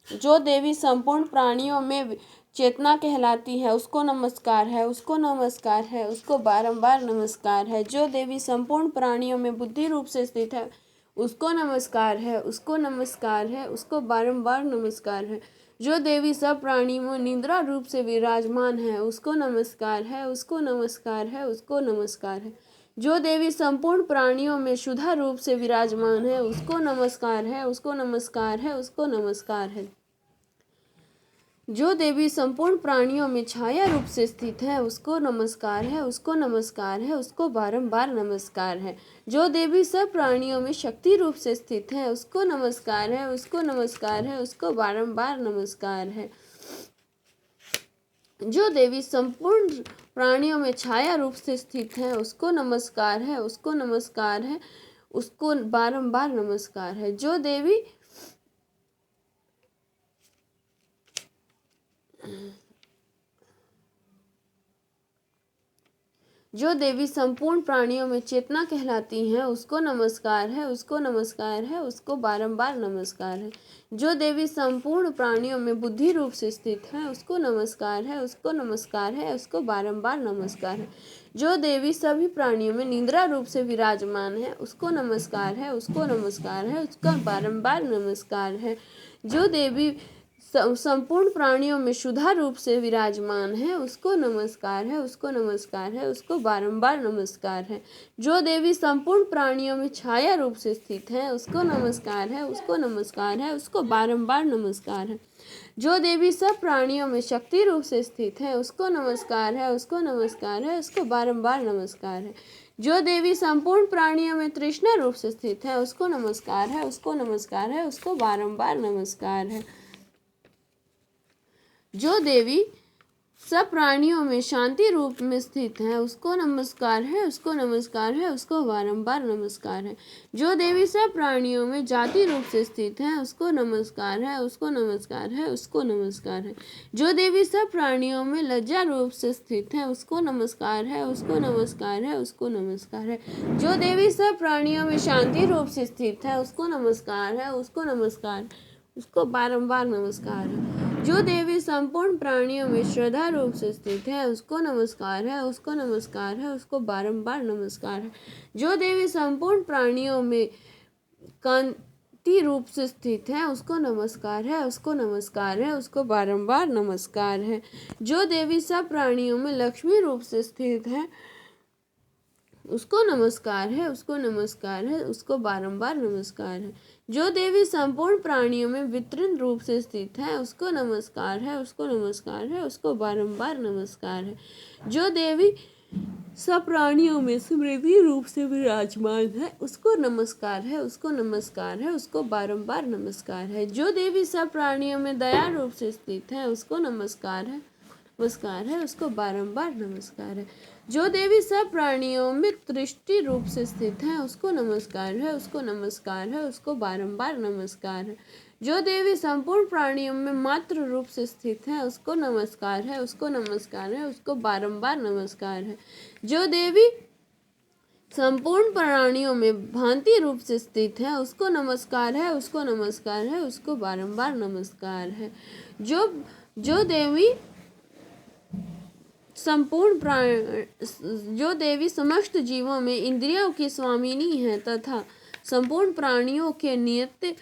जो देवी संपूर्ण प्राणियों में चेतना कहलाती है, उसको नमस्कार है, उसको नमस्कार है, उसको बारंबार नमस्कार है। जो देवी संपूर्ण प्राणियों में बुद्धि रूप से स्थित है, उसको नमस्कार है, उसको नमस्कार है, उसको बारंबार नमस्कार है। जो देवी सब प्राणियों में निद्रा रूप से विराजमान है, उसको नमस्कार है, उसको नमस्कार है, उसको नमस्कार है। जो देवी संपूर्ण प्राणियों में शुद्धा रूप से विराजमान है, उसको नमस्कार है, उसको नमस्कार है, उसको नमस्कार है। जो देवी संपूर्ण प्राणियों में छाया रूप से स्थित है, उसको नमस्कार है, उसको नमस्कार है, उसको बारंबार नमस्कार है। जो देवी सब प्राणियों में शक्ति रूप से स्थित है, उसको नमस्कार है, उसको नमस्कार है, उसको बारंबार नमस्कार है। जो देवी संपूर्ण प्राणियों में छाया रूप से स्थित है, उसको नमस्कार है, उसको नमस्कार है, उसको बारंबार नमस्कार है। जो देवी संपूर्ण प्राणियों में चेतना कहलाती हैं, उसको नमस्कार है, उसको नमस्कार है, उसको बारंबार नमस्कार है। जो देवी संपूर्ण प्राणियों में बुद्धि रूप से स्थित है, उसको नमस्कार है, उसको नमस्कार है, उसको बारंबार नमस्कार है। जो देवी सभी प्राणियों में निद्रा रूप से विराजमान है, उसको नमस्कार है, उसको नमस्कार है, उसका बारंबार नमस्कार है। जो देवी संपूर्ण प्राणियों में शुद्धा रूप से विराजमान है, उसको नमस्कार है, उसको नमस्कार है, उसको बारंबार नमस्कार है। जो देवी संपूर्ण प्राणियों में छाया रूप से स्थित है, उसको नमस्कार है, उसको नमस्कार है, उसको बारंबार नमस्कार है। जो देवी सब प्राणियों में शक्ति रूप से स्थित है, उसको नमस्कार है, उसको नमस्कार है, उसको बारंबार नमस्कार है। जो देवी संपूर्ण प्राणियों में तृष्णा रूप से स्थित है, उसको नमस्कार है, उसको नमस्कार है, उसको बारंबार नमस्कार है। जो देवी सब प्राणियों में शांति रूप में स्थित है, उसको नमस्कार है, उसको नमस्कार है, उसको बारंबार नमस्कार है। जो देवी सब प्राणियों में जाति रूप से स्थित है, उसको नमस्कार है, उसको नमस्कार है, उसको नमस्कार है। जो देवी सब प्राणियों में लज्जा रूप से स्थित है, उसको नमस्कार है, उसको नमस्कार है, उसको नमस्कार है। जो देवी सब प्राणियों में शांति रूप से स्थित है, उसको नमस्कार है, उसको नमस्कार, उसको बारंबार नमस्कार है। जो देवी संपूर्ण प्राणियों में श्रद्धा रूप से स्थित है, उसको नमस्कार है, उसको नमस्कार है, उसको बारंबार नमस्कार है। जो देवी संपूर्ण प्राणियों में कांति रूप से स्थित है, उसको नमस्कार है, उसको नमस्कार है, उसको बारंबार नमस्कार है। जो देवी सब प्राणियों में लक्ष्मी रूप से स्थित है, उसको नमस्कार है, उसको नमस्कार है, उसको बारंबार नमस्कार है। जो देवी संपूर्ण प्राणियों में वितरण रूप से स्थित है, उसको नमस्कार है, उसको नमस्कार है, उसको बारंबार नमस्कार है। जो देवी सब प्राणियों में समृद्धि रूप से विराजमान है, उसको नमस्कार है, उसको नमस्कार है, उसको बारंबार नमस्कार है। जो देवी सब प्राणियों में दया रूप से स्थित है, उसको नमस्कार है, नमस्कार है, उसको बारंबार नमस्कार है। जो देवी सब प्राणियों में दृष्टि रूप से स्थित है, उसको नमस्कार है, उसको नमस्कार है, उसको बारंबार नमस्कार है। जो देवी संपूर्ण प्राणियों में मात्र रूप से स्थित है, उसको नमस्कार है, उसको नमस्कार है, उसको बारंबार नमस्कार है। जो देवी संपूर्ण प्राणियों में भांति रूप से स्थित है, उसको नमस्कार है, उसको नमस्कार है, उसको बारंबार नमस्कार है। जो देवी जो देवी समस्त जीवों में इंद्रियों की स्वामिनी है तथा संपूर्ण प्राणियों के नियति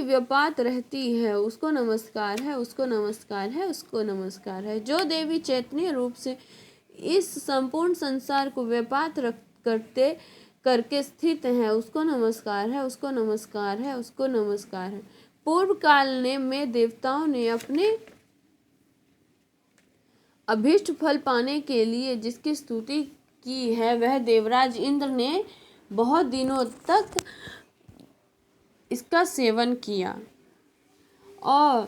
व्यापात रहती है, उसको नमस्कार है, उसको नमस्कार है, उसको नमस्कार है। जो देवी चैतन्य रूप से इस संपूर्ण संसार को व्यापात करके स्थित है, उसको नमस्कार है, उसको नमस्कार है, उसको नमस्कार है। पूर्व काल में देवताओं ने अपने अभीष्ट फल पाने के लिए जिसकी स्तुति की है, वह देवराज इंद्र ने बहुत दिनों तक इसका सेवन किया और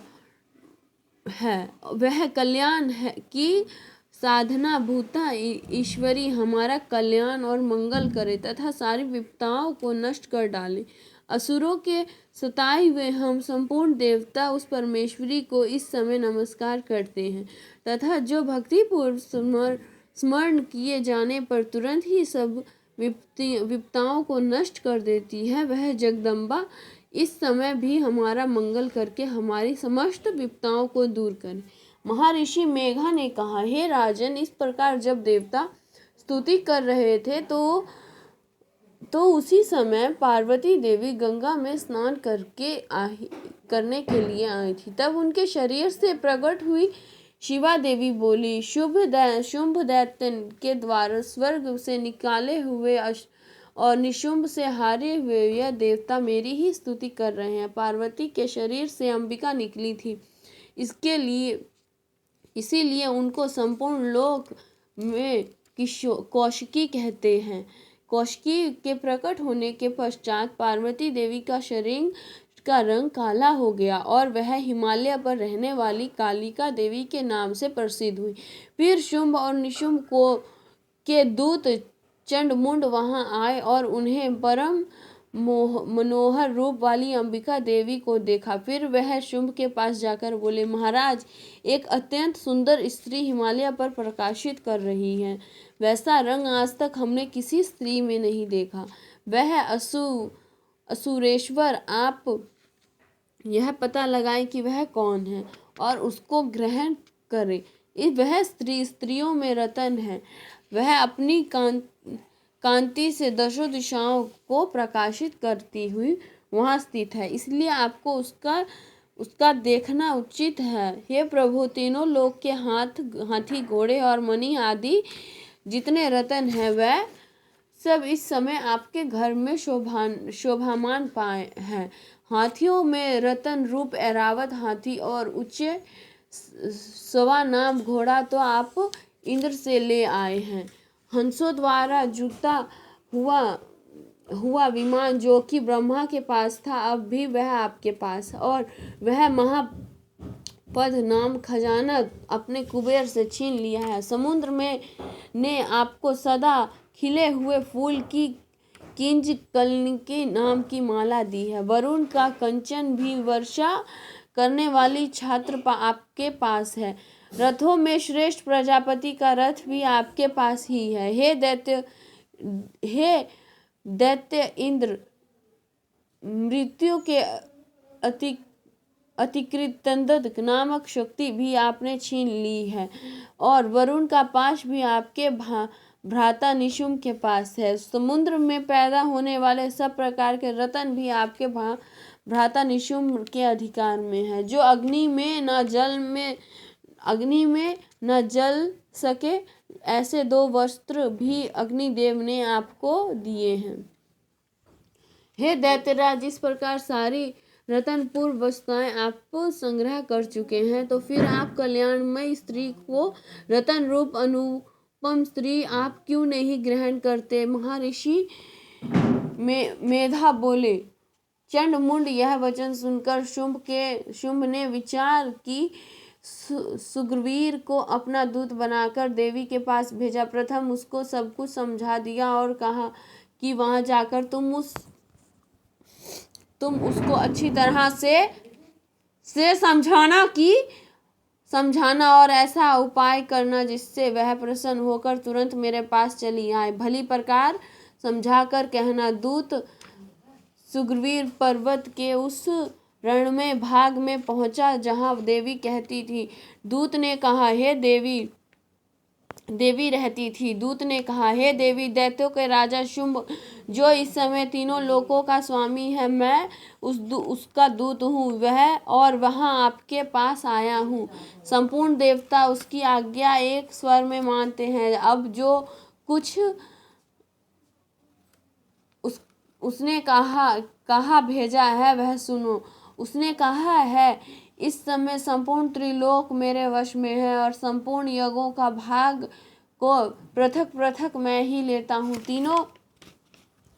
वह कल्याण है कि साधना भूता ईश्वरी हमारा कल्याण और मंगल करे तथा सारी विपदाओं को नष्ट कर डाले। असुरों के सताए हुए हम संपूर्ण देवता उस परमेश्वरी को इस समय नमस्कार करते हैं तथा जो भक्तिपूर्व स्मरण किए जाने पर तुरंत ही सब विपदाओं को नष्ट कर देती है, वह जगदम्बा इस समय भी हमारा मंगल करके हमारी समस्त विपदाओं को दूर करे। महर्षि मेघा ने कहा, हे राजन, इस प्रकार जब देवता स्तुति कर रहे थे तो उसी समय पार्वती देवी गंगा में स्नान करने के लिए आई थी। तब उनके शरीर से प्रकट हुई शिवा देवी बोली, शुंभ दैत्य के द्वारा स्वर्ग से निकाले हुए और निशुंभ से हारे हुए यह देवता मेरी ही स्तुति कर रहे हैं। पार्वती के शरीर से अंबिका निकली थी, इसीलिए उनको संपूर्ण लोक में कौशिकी कहते हैं। कौशिकी के प्रकट होने के पश्चात पार्वती देवी का शरीर का रंग काला हो गया और वह हिमालय पर रहने वाली कालिका देवी के नाम से प्रसिद्ध हुई। फिर शुंभ और निशुंभ के दूत चंडमुंड वहां आए और उन्हें परम मनोहर रूप वाली अंबिका देवी को देखा। फिर वह शुंभ के पास जाकर बोले, महाराज, एक अत्यंत सुंदर स्त्री हिमालय पर प्रकाशित कर रही है। वैसा रंग आज तक हमने किसी स्त्री में नहीं देखा। वह असुरेश्वर, आप यह पता लगाएं कि वह कौन है और उसको ग्रहण करें। वह स्त्रियों में रतन है। वह अपनी कांति से दशों दिशाओं को प्रकाशित करती हुई वहाँ स्थित है, इसलिए आपको उसका देखना उचित है। हे प्रभु, तीनों लोक के हाथी, घोड़े और मणि आदि जितने रत्न हैं वह सब इस समय आपके घर में शोभामान पाए हैं। हाथियों में रतन रूप ऐरावत हाथी और ऊंचे सवा नाम घोड़ा तो आप इंद्र से ले आए हैं। हंसों द्वारा जुटा हुआ विमान जो कि ब्रह्मा के पास था, अब भी वह आपके पास, और वह महापद नाम खजाना अपने कुबेर से छीन लिया है। समुद्र में ने आपको सदा खिले हुए फूल की किंज कलनिकी नाम की माला दी है। वरुण का कंचन भी वर्षा करने वाली छात्र आपके पास है। रथों में श्रेष्ठ प्रजापति का रथ भी आपके पास ही है। हे दैत्य इंद्र, मृत्यु के अतिकृत तंदद नामक शक्ति भी आपने छीन ली है, और वरुण का पाश भी आपके भ्राता निशुम्भ के पास है। समुद्र में पैदा होने वाले सब प्रकार के रत्न भी आपके भ्राता निशुम्भ के अधिकार में है। जो अग्नि में न जल सके, ऐसे 2 वस्त्र भी अग्निदेव ने आपको दिए हैं। हे दैत्यराज, इस प्रकार सारी रत्नपूर्ण वस्तुएं आप संग्रह कर चुके हैं, तो फिर आप कल्याणमय स्त्री को रतन रूप अनुपम स्त्री आप क्यों नहीं ग्रहण करते? महर्षि मेधा बोले। चंडमुंड यह वचन सुनकर शुंभ ने विचार की सुग्रीव को अपना दूत बनाकर देवी के पास भेजा। प्रथम उसको सब कुछ समझा दिया और कहा कि वहां जाकर तुम उसको अच्छी तरह से समझाना और ऐसा उपाय करना जिससे वह प्रसन्न होकर तुरंत मेरे पास चली आए। भली प्रकार समझाकर कहना। दूत सुग्रीव पर्वत के उस रणमय भाग में पहुंचा जहां देवी कहती थी। दूत ने कहा, हे देवी रहती थी। दूत ने कहा, हे देवी, दैत्यों के राजा शुंभ जो इस समय तीनों लोकों का स्वामी है, मैं उसका दूत हूँ और वहाँ आपके पास आया हूँ। संपूर्ण देवता उसकी आज्ञा एक स्वर में मानते हैं। अब जो कुछ उसने कहा भेजा है वह सुनो। उसने कहा है, इस समय संपूर्ण त्रिलोक मेरे वश में है और संपूर्ण यज्ञों का भाग को पृथक पृथक मैं ही लेता हूँ। तीनों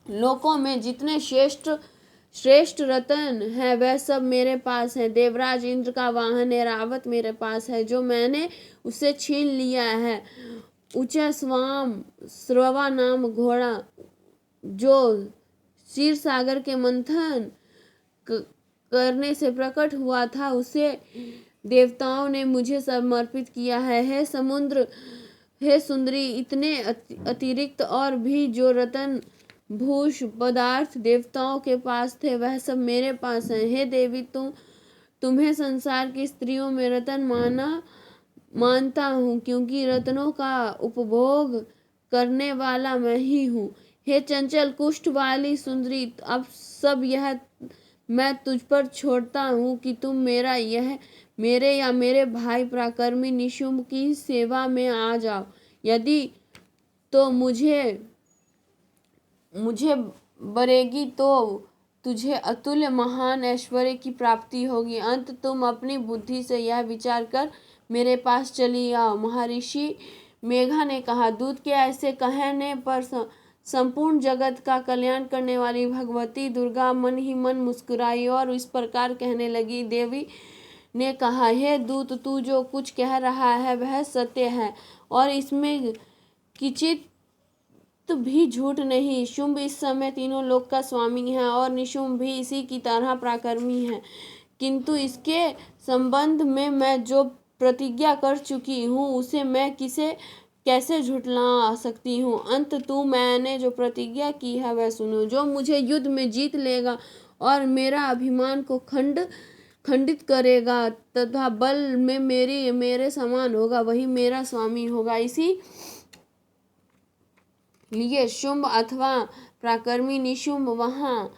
लोकों में जितने श्रेष्ठ रत्न है वह सब मेरे पास है। देवराज इंद्र का वाहन ऐरावत मेरे पास है, जो मैंने उसे छीन लिया है। ऊंचा स्रवा नाम घोड़ा जो क्षीर सागर के मंथन करने से प्रकट हुआ था, उसे देवताओं ने मुझे समर्पित किया है। हे सुंदरी, इतने अतिरिक्त और भी जो रतन भूष पदार्थ देवताओं के पास थे वह सब मेरे पास है। हे देवी, तुम्हें संसार की स्त्रियों में रतन मानता हूँ, क्योंकि रत्नों का उपभोग करने वाला मैं ही हूँ। हे चंचल कुष्ठ वाली सुंदरी, अब सब यह मैं तुझ पर छोड़ता हूँ कि तुम मेरे या मेरे भाई पराक्रमी निशुम्भ की सेवा में आ जाओ। यदि तो मुझे बरेगी तो तुझे अतुल्य महान ऐश्वर्य की प्राप्ति होगी। अंत तुम अपनी बुद्धि से यह विचार कर मेरे पास चली आओ। महर्षि मेघा ने कहा, दूत के ऐसे कहने पर संपूर्ण जगत का कल्याण करने वाली भगवती दुर्गा मन ही मन मुस्कुराई और इस प्रकार कहने लगी। देवी ने कहा, हे दूत, तू जो कुछ कह रहा है वह सत्य है और इसमें किंचित भी झूठ नहीं। शुंभ इस समय तीनों लोक का स्वामी है और निशुम्भ भी इसी की तरह पराक्रमी है, किंतु इसके संबंध में मैं जो प्रतिज्ञा कर चुकी हूँ उसे मैं कैसे झुठला सकती हूँ। अंततः मैंने जो प्रतिज्ञा की है वह सुनो। जो मुझे युद्ध में जीत लेगा और मेरा अभिमान को खंडित करेगा तथा बल में मेरे समान होगा, वही मेरा स्वामी होगा। इसी लिए शुंभ अथवा पराक्रमी निशुम्भ वहाँ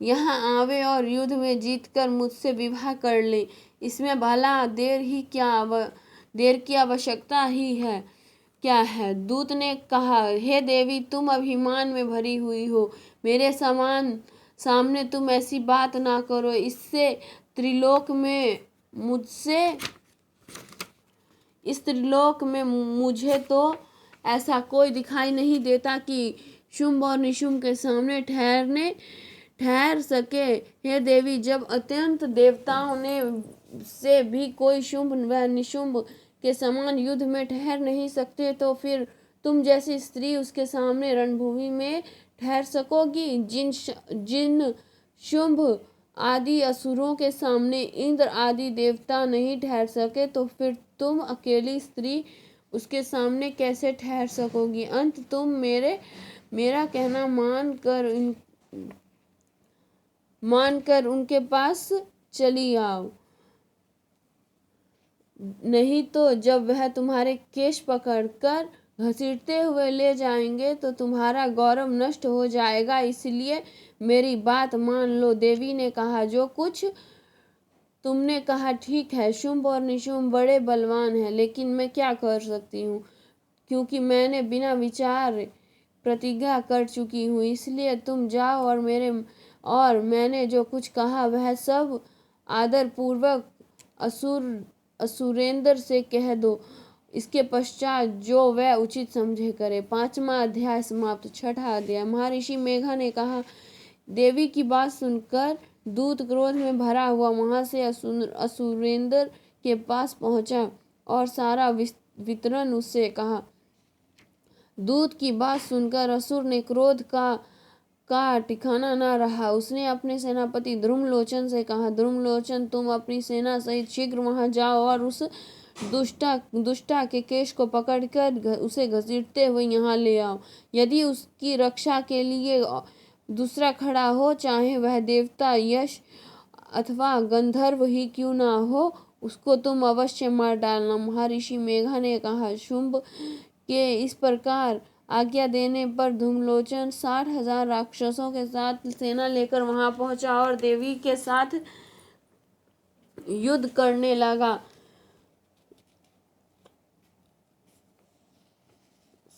यहाँ आवे और युद्ध में जीतकर मुझसे विवाह कर ले। इसमें भला देर की आवश्यकता ही है क्या है। दूत ने कहा, हे देवी, तुम अभिमान में भरी हुई हो, मेरे सामने तुम ऐसी बात ना करो। इस त्रिलोक में मुझे तो ऐसा कोई दिखाई नहीं देता कि शुंभ और निशुंभ के सामने ठहर सके। हे देवी, जब अत्यंत देवताओं ने से भी कोई शुंभ व निशुंभ के समान युद्ध में ठहर नहीं सकते, तो फिर तुम जैसी स्त्री उसके सामने रणभूमि में ठहर सकोगी। जिन शुंभ आदि असुरों के सामने इंद्र आदि देवता नहीं ठहर सके, तो फिर तुम अकेली स्त्री उसके सामने कैसे ठहर सकोगी। अंत तुम मेरा कहना मानकर उनके पास चली आओ, नहीं तो जब वह तुम्हारे केश पकड़कर घसीटते हुए ले जाएंगे तो तुम्हारा गौरव नष्ट हो जाएगा। इसलिए मेरी बात मान लो। देवी ने कहा, जो कुछ तुमने कहा ठीक है। शुंभ और निशुंभ बड़े बलवान हैं, लेकिन मैं क्या कर सकती हूँ, क्योंकि मैंने बिना विचार प्रतिज्ञा कर चुकी हूँ। इसलिए तुम जाओ और मैंने जो कुछ कहा वह सब आदर पूर्वक असुरेंद्र से कह दो। इसके पश्चात जो वह उचित समझे करे। 5वां अध्याय समाप्त। 6ठा अध्याय। महर्षि मेघा ने कहा, देवी की बात सुनकर दूत क्रोध में भरा हुआ वहां से असुरेंद्र के पास पहुंचा और सारा वितरण उससे कहा। दूत की बात सुनकर असुर ने क्रोध का ठिकाना न रहा। उसने अपने सेनापति ध्रुमलोचन से कहा, ध्रुमलोचन, तुम अपनी सेना सहित शीघ्र वहां जाओ और उस दुष्टा के केश को पकड़कर उसे घसीटते हुए यहाँ ले आओ। यदि उसकी रक्षा के लिए दूसरा खड़ा हो, चाहे वह देवता, यश अथवा गंधर्व ही क्यों ना हो, उसको तुम अवश्य मार डालना। महर्षि मेघा ने कहा। शुंभ के इस प्रकार आज्ञा देने पर धूमलोचन 60,000 राक्षसों के साथ सेना लेकर वहां पहुंचा और देवी के साथ युद्ध करने लगा।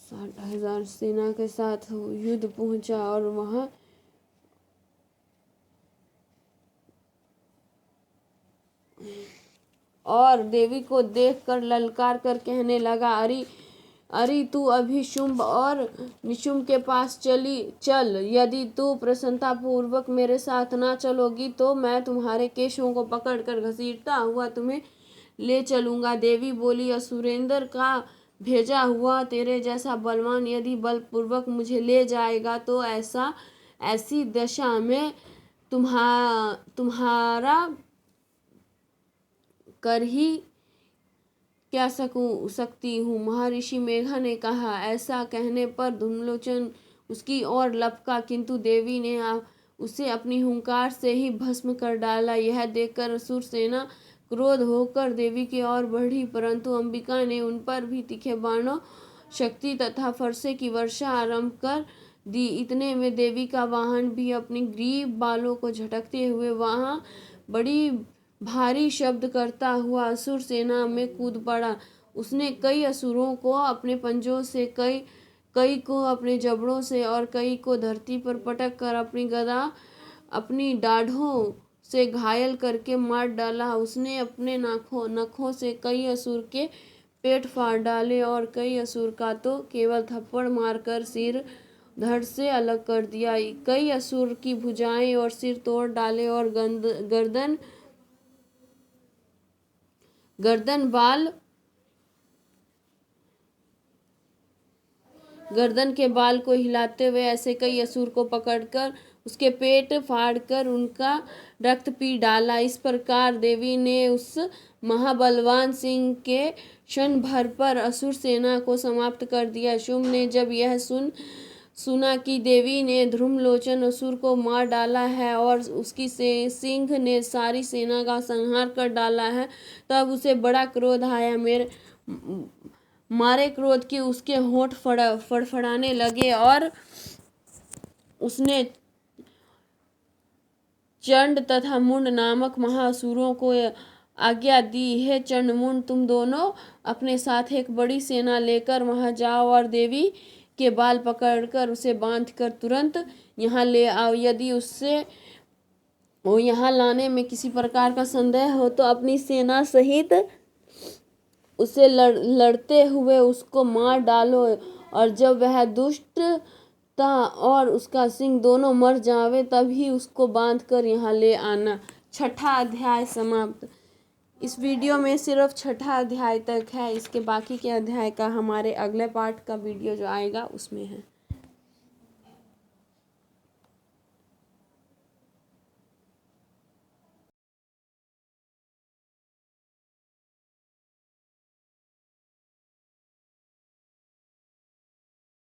60,000 सेना के साथ युद्ध पहुंचा और वहां और देवी को देखकर ललकार कर कहने लगा, अरे तू अभी शुंभ और निशुंभ के पास चल। यदि तू प्रसन्नता पूर्वक मेरे साथ ना चलोगी तो मैं तुम्हारे केशों को पकड़कर घसीटता हुआ तुम्हें ले चलूंगा। देवी बोली, असुरेंद्र का भेजा हुआ तेरे जैसा बलवान यदि बलपूर्वक मुझे ले जाएगा तो ऐसी दशा में तुम्हारा कर ही क्या सकती हूँ। महर्षि मेघा ने कहा। ऐसा कहने पर धूमलोचन उसकी ओर लपका, किंतु देवी ने उसे अपनी हुंकार से ही भस्म कर डाला। यह देखकर असुर सेना क्रोध होकर देवी की ओर बढ़ी, परंतु अंबिका ने उन पर भी तीखे बाणों, शक्ति तथा फरसे की वर्षा आरंभ कर दी। इतने में देवी का वाहन भी अपनी ग्रीव बालों को झटकते हुए वहां बड़ी भारी शब्द करता हुआ असुर सेना में कूद पड़ा। उसने कई असुरों को अपने पंजों से, कई को अपने जबड़ों से और कई को धरती पर पटक कर अपनी गदा अपनी डाढ़ों से घायल करके मार डाला। उसने अपने नखों से कई असुर के पेट फाड़ डाले और कई असुर का तो केवल थप्पड़ मारकर सिर धड़ से अलग कर दिया। कई असुर की भुजाएं और सिर तोड़ डाले और गर्दन के बाल को हिलाते हुए ऐसे कई असुर को पकड़कर उसके पेट फाड़कर उनका रक्त पी डाला। इस प्रकार देवी ने उस महाबलवान सिंह के क्षण भर पर असुर सेना को समाप्त कर दिया। शुंभ ने जब यह सुना कि देवी ने ध्रुमलोचन असुर को मार डाला है और उसकी सिंह ने सारी सेना का संहार कर डाला है, तब उसे बड़ा क्रोध आया। मारे क्रोध के उसके होंठ फड़फड़ाने लगे और उसने चंड तथा मुंड नामक महाअसुरों को आज्ञा दी है, चंड मुंड तुम दोनों अपने साथ एक बड़ी सेना लेकर वहां जाओ और देवी के बाल पकड़कर उसे बांधकर तुरंत यहाँ ले आओ। यदि उससे वो यहाँ लाने में किसी प्रकार का संदेह हो तो अपनी सेना सहित उसे लड़ते हुए उसको मार डालो, और जब वह दुष्टता और उसका सिंह दोनों मर जावे तब ही उसको बांध कर यहाँ ले आना। छठा अध्याय समाप्त। इस वीडियो में सिर्फ छठा अध्याय तक है, इसके बाकी के अध्याय का हमारे अगले पार्ट का वीडियो जो आएगा उसमें है।